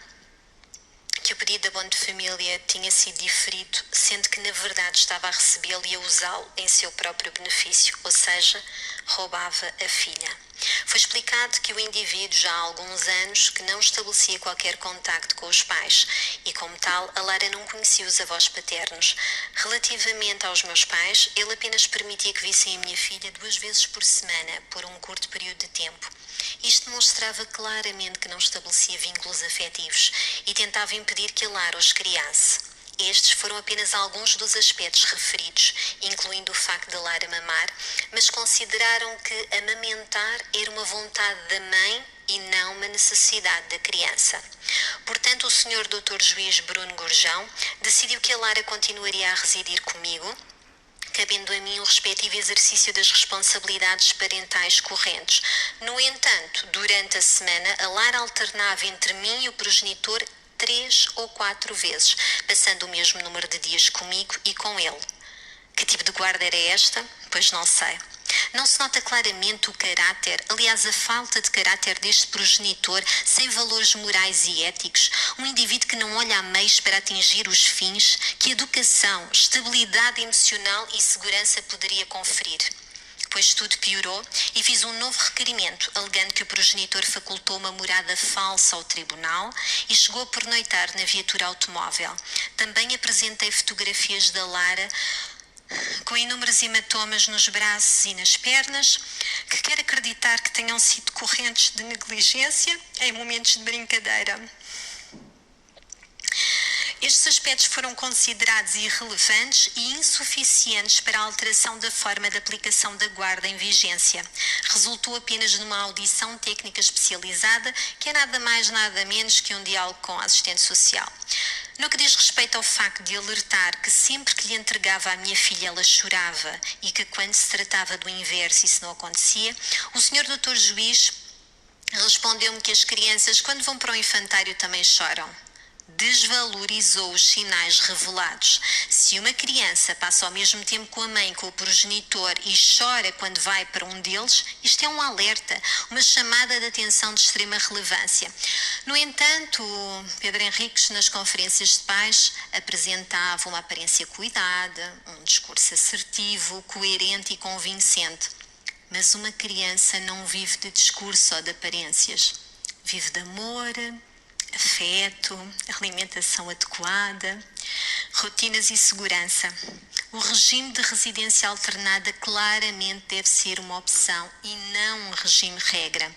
que o pedido de abono de família tinha sido diferido, sendo que na verdade estava a recebê-lo e a usá-lo em seu próprio benefício, ou seja, roubava a filha. Foi explicado que o indivíduo já há alguns anos que não estabelecia qualquer contacto com os pais e, como tal, a Lara não conhecia os avós paternos. Relativamente aos meus pais, ele apenas permitia que vissem a minha filha 2 vezes por semana, por um curto período de tempo. Isto demonstrava claramente que não estabelecia vínculos afetivos e tentava impedir que a Lara os criasse. Estes foram apenas alguns dos aspectos referidos, incluindo o facto de Lara mamar, mas consideraram que amamentar era uma vontade da mãe e não uma necessidade da criança. Portanto, o Sr. Dr. Juiz Bruno Gurjão decidiu que a Lara continuaria a residir comigo, cabendo a mim o respectivo exercício das responsabilidades parentais correntes. No entanto, durante a semana, a Lara alternava entre mim e o progenitor 3 ou 4 vezes, passando o mesmo número de dias comigo e com ele. Que tipo de guarda era esta? Pois não sei. Não se nota claramente o caráter, aliás a falta de caráter deste progenitor, sem valores morais e éticos, um indivíduo que não olha a meios para atingir os fins que educação, estabilidade emocional e segurança poderia conferir. Depois tudo piorou e fiz um novo requerimento, alegando que o progenitor facultou uma morada falsa ao tribunal e chegou a pernoitar na viatura automóvel. Também apresentei fotografias da Lara com inúmeros hematomas nos braços e nas pernas, que quero acreditar que tenham sido decorrentes de negligência em momentos de brincadeira. Estes aspectos foram considerados irrelevantes e insuficientes para a alteração da forma de aplicação da guarda em vigência. Resultou apenas de uma audição técnica especializada, que é nada mais nada menos que um diálogo com a assistente social. No que diz respeito ao facto de alertar que sempre que lhe entregava a minha filha ela chorava e que quando se tratava do inverso isso não acontecia, o Sr. Dr. Juiz respondeu-me que as crianças quando vão para o infantário também choram. Desvalorizou os sinais revelados. Se uma criança passa ao mesmo tempo com a mãe, com o progenitor e chora quando vai para um deles, isto é um alerta, uma chamada de atenção de extrema relevância. No entanto, Pedro Henriques, nas conferências de pais, apresentava uma aparência cuidada, um discurso assertivo, coerente e convincente. Mas uma criança não vive de discurso ou de aparências. Vive de amor, afeto, alimentação adequada, rotinas e segurança. O regime de residência alternada claramente deve ser uma opção e não um regime regra.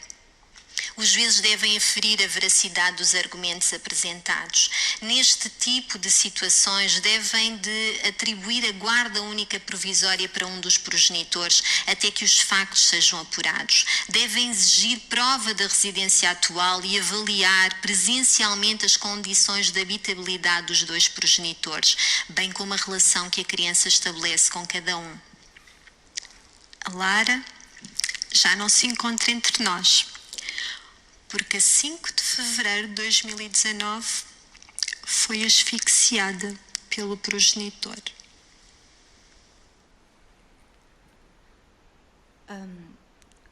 Os juízes devem aferir a veracidade dos argumentos apresentados. Neste tipo de situações, devem de atribuir a guarda única provisória para um dos progenitores até que os factos sejam apurados. Devem exigir prova da residência atual e avaliar presencialmente as condições de habitabilidade dos dois progenitores, bem como a relação que a criança estabelece com cada um. A Lara já não se encontra entre nós, porque a 5 de fevereiro de 2019 foi asfixiada pelo progenitor.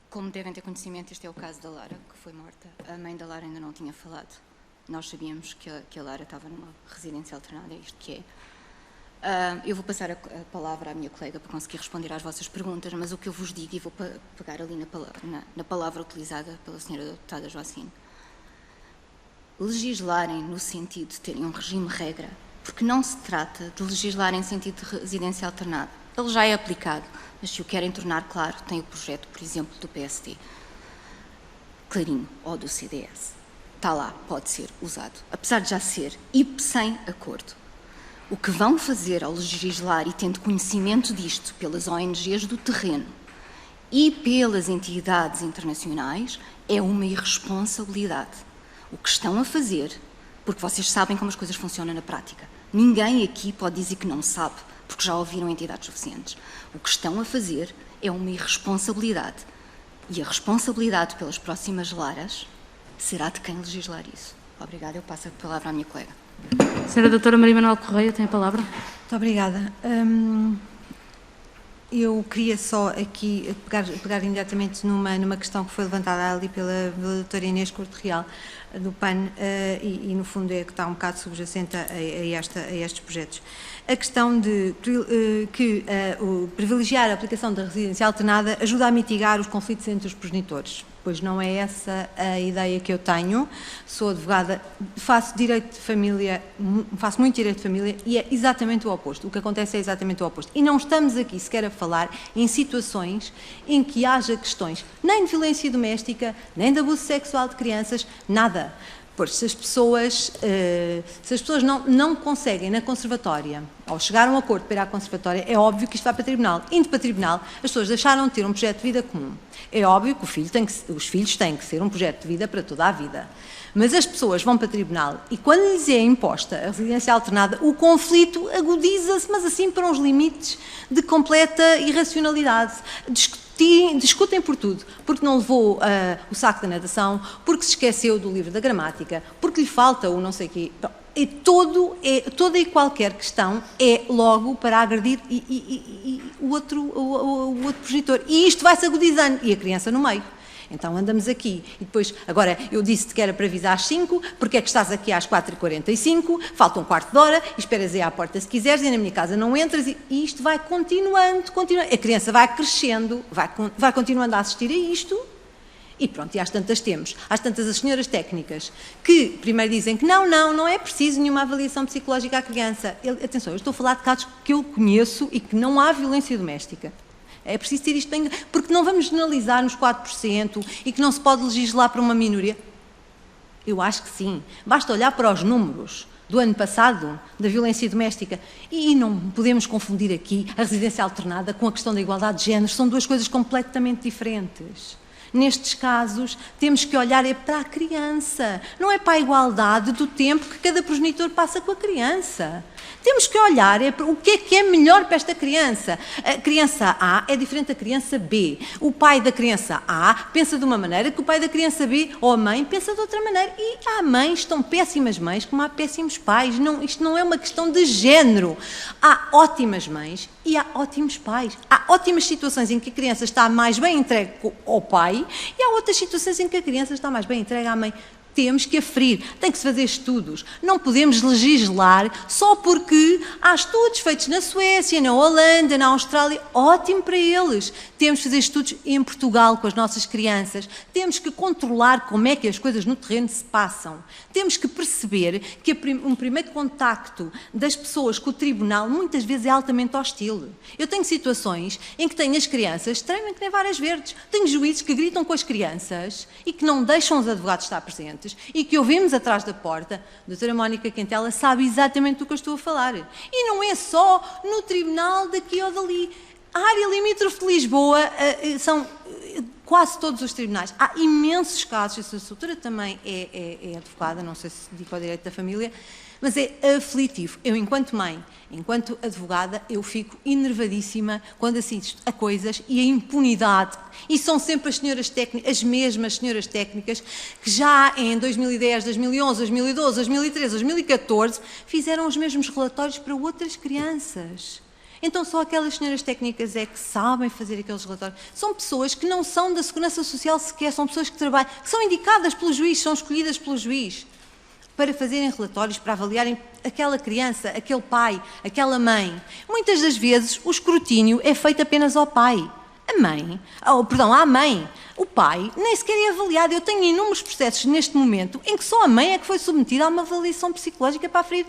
Como devem ter conhecimento, este é o caso da Lara, que foi morta. A mãe da Lara ainda não tinha falado. Nós sabíamos que a Lara estava numa residência alternada, é isto que é. Eu vou passar a palavra à minha colega para conseguir responder às vossas perguntas, mas o que eu vos digo, e vou pegar ali na palavra utilizada pela senhora deputada Joacine, legislarem no sentido de terem um regime-regra, porque não se trata de legislar em sentido de residência alternada. Ele já é aplicado, mas se o querem tornar claro, tem o projeto, por exemplo, do PSD, clarinho, ou do CDS. Está lá, pode ser usado, apesar de já ser e sem acordo. O que vão fazer ao legislar e tendo conhecimento disto pelas ONGs do terreno e pelas entidades internacionais é uma irresponsabilidade. O que estão a fazer, porque vocês sabem como as coisas funcionam na prática. Ninguém aqui pode dizer que não sabe, porque já ouviram entidades suficientes. O que estão a fazer é uma irresponsabilidade. E a responsabilidade pelas próximas Laras será de quem legislar isso. Obrigada, eu passo a palavra à minha colega. Senhora doutora Maria Manuel Correia, tem a palavra. Muito obrigada. Eu queria só aqui pegar imediatamente numa questão que foi levantada ali pela doutora Inês Corte Real, do PAN, e no fundo é que está um bocado subjacente a estes projetos. A questão de que privilegiar a aplicação da residência alternada ajuda a mitigar os conflitos entre os progenitores. Pois não é essa a ideia que eu tenho. Sou advogada, faço direito de família, faço muito direito de família e é exatamente o oposto. O que acontece é exatamente o oposto. E não estamos aqui sequer a falar em situações em que haja questões nem de violência doméstica, nem de abuso sexual de crianças, nada. Pois se as pessoas não conseguem na conservatória, ao chegar a um acordo para ir à conservatória, é óbvio que isto vai para tribunal. Indo para tribunal, as pessoas deixaram de ter um projeto de vida comum. É óbvio que os filhos têm que ser um projeto de vida para toda a vida. Mas as pessoas vão para tribunal e quando lhes é imposta a residência alternada, o conflito agudiza-se, mas assim para uns limites de completa irracionalidade. Discutem por tudo, porque não levou o saco da natação, porque se esqueceu do livro da gramática, porque lhe falta o não sei quê. Toda e qualquer questão é logo para agredir o outro progenitor. E isto vai-se agudizando, e a criança no meio. Então andamos aqui, e depois, agora eu disse-te que era para avisar às 5, porque é que estás aqui às 4h45, falta um quarto de hora, e esperas aí à porta se quiseres, e na minha casa não entras, e isto vai continuando. A criança vai crescendo, vai continuando a assistir a isto, e pronto, e às tantas as senhoras técnicas, que primeiro dizem que não é preciso nenhuma avaliação psicológica à criança. Atenção, eu estou a falar de casos que eu conheço e que não há violência doméstica. É preciso ter isto bem, porque não vamos generalizar nos 4% e que não se pode legislar para uma minoria. Eu acho que sim. Basta olhar para os números do ano passado da violência doméstica e não podemos confundir aqui a residência alternada com a questão da igualdade de géneros. São duas coisas completamente diferentes. Nestes casos, temos que olhar para a criança, não é para a igualdade do tempo que cada progenitor passa com a criança. Temos que olhar para o que é melhor para esta criança. A criança A é diferente da criança B. O pai da criança A pensa de uma maneira que o pai da criança B ou a mãe pensa de outra maneira. E há mães, estão péssimas mães, como há péssimos pais. Isto não é uma questão de género. Há ótimas mães e há ótimos pais. Há ótimas situações em que a criança está mais bem entregue ao pai e há outras situações em que a criança está mais bem entregue à mãe. temos que aferir, tem que se fazer estudos. Não podemos legislar só porque há estudos feitos na Suécia, na Holanda, na Austrália, ótimo para eles. Temos que fazer estudos em Portugal com as nossas crianças, temos que controlar como é que as coisas no terreno se passam. Temos que perceber que um primeiro contacto das pessoas com o tribunal muitas vezes é altamente hostil. Eu tenho situações em que tenho as crianças tremem que nem varas verdes. Tenho juízes que gritam com as crianças e que não deixam os advogados estar presentes e que ouvimos atrás da porta. A doutora Mónica Quintela sabe exatamente do que eu estou a falar. E não é só no tribunal daqui ou dali. A área limítrofe de Lisboa são quase todos os tribunais. Há imensos casos, a doutora também é advogada, não sei se digo ao direito da família, mas é aflitivo. Eu, enquanto mãe, enquanto advogada, eu fico enervadíssima quando assisto a coisas e a impunidade. E são sempre as mesmas senhoras técnicas que já em 2010, 2011, 2012, 2013, 2014 fizeram os mesmos relatórios para outras crianças. Então só aquelas senhoras técnicas é que sabem fazer aqueles relatórios. São pessoas que não são da Segurança Social sequer, são pessoas que trabalham, que são indicadas pelo juiz, são escolhidas pelo juiz para fazerem relatórios, para avaliarem aquela criança, aquele pai, aquela mãe. Muitas das vezes o escrutínio é feito apenas ao pai. À mãe. O pai nem sequer é avaliado. Eu tenho inúmeros processos neste momento em que só a mãe é que foi submetida a uma avaliação psicológica para aferir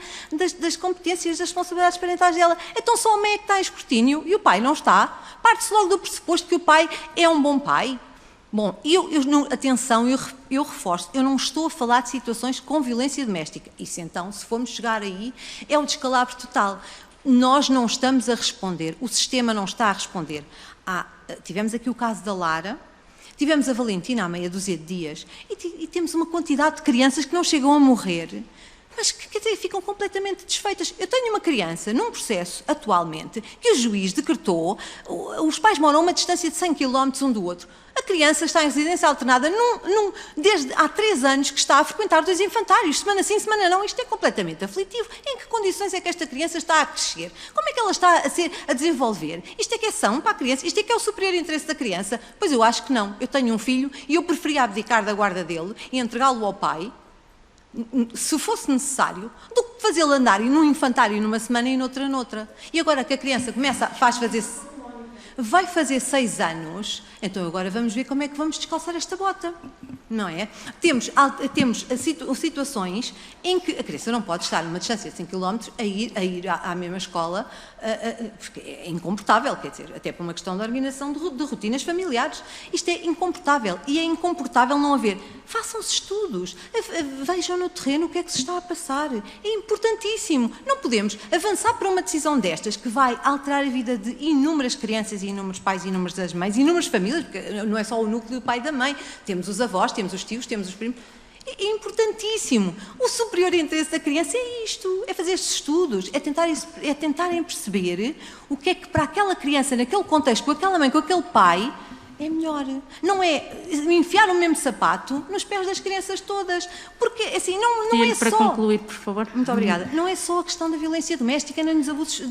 das competências, das responsabilidades parentais dela. Então só a mãe é que está em escrutínio e o pai não está. Parte-se logo do pressuposto que o pai é um bom pai. Bom, atenção, eu reforço, eu não estou a falar de situações com violência doméstica. Isso então, se formos chegar aí, é um descalabro total. Nós não estamos a responder, o sistema não está a responder. Tivemos aqui o caso da Lara, tivemos a Valentina há meia dúzia de dias e temos uma quantidade de crianças que não chegam a morrer, mas que quer dizer, ficam completamente desfeitas. Eu tenho uma criança num processo atualmente que o juiz decretou, os pais moram a uma distância de 100 km um do outro. A criança está em residência alternada desde há 3 anos que está a frequentar 2 infantários, semana sim, semana não. Isto é completamente aflitivo. Em que condições é que esta criança está a crescer? Como é que ela está a desenvolver? Isto é que é são para a criança? Isto é que é o superior interesse da criança? Pois eu acho que não. Eu tenho um filho e eu preferia abdicar da guarda dele e entregá-lo ao pai, se fosse necessário, do que fazê-lo andar num infantário numa semana e noutra. E agora que a criança vai fazer 6 anos, então agora vamos ver como é que vamos descalçar esta bota, não é? Temos situações em que a criança não pode estar numa distância de 100 km a ir à mesma escola, porque é incomportável, quer dizer, até por uma questão de organização de rotinas familiares. Isto é incomportável e é incomportável não haver. Façam-se estudos, vejam no terreno o que é que se está a passar. É importantíssimo. Não podemos avançar para uma decisão destas que vai alterar a vida de inúmeras crianças e inúmeros pais, inúmeras mães, inúmeras famílias, porque não é só o núcleo do pai e da mãe. Temos os avós, temos os tios, temos os primos. É importantíssimo. O superior interesse da criança é isto, é fazer estes estudos, é tentarem perceber o que é que para aquela criança, naquele contexto, com aquela mãe, com aquele pai, é melhor. Não é enfiar o mesmo sapato nos pés das crianças todas, porque assim, não é só... Para concluir, por favor. Muito obrigada. Não é só a questão da violência doméstica, nem dos abusos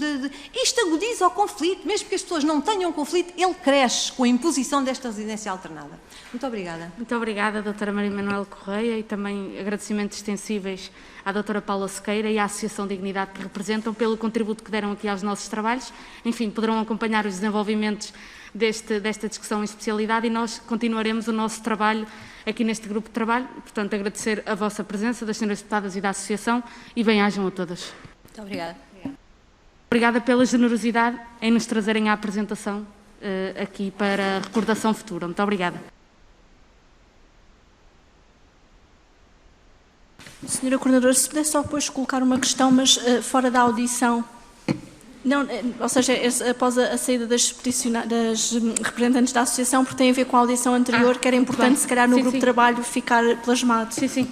Isto agudiza o conflito, mesmo que as pessoas não tenham conflito, ele cresce com a imposição desta residência alternada. Muito obrigada. Muito obrigada, doutora Maria Manuela Correia, e também agradecimentos extensíveis à doutora Paula Sequeira e à Associação Dignidade que representam pelo contributo que deram aqui aos nossos trabalhos. Enfim, poderão acompanhar os desenvolvimentos desta discussão em especialidade e nós continuaremos o nosso trabalho aqui neste grupo de trabalho. Portanto, agradecer a vossa presença, das senhoras deputadas e da Associação, e bem-ajam a todas. Muito obrigada. Obrigada pela generosidade em nos trazerem a apresentação aqui para recordação futura. Muito obrigada. Senhora Coordenadora, se puder só depois colocar uma questão, mas fora da audição. Não, ou seja, após a saída das representantes da Associação, porque tem a ver com a audição anterior, que era importante, se calhar, no grupo de trabalho ficar plasmado. Sim.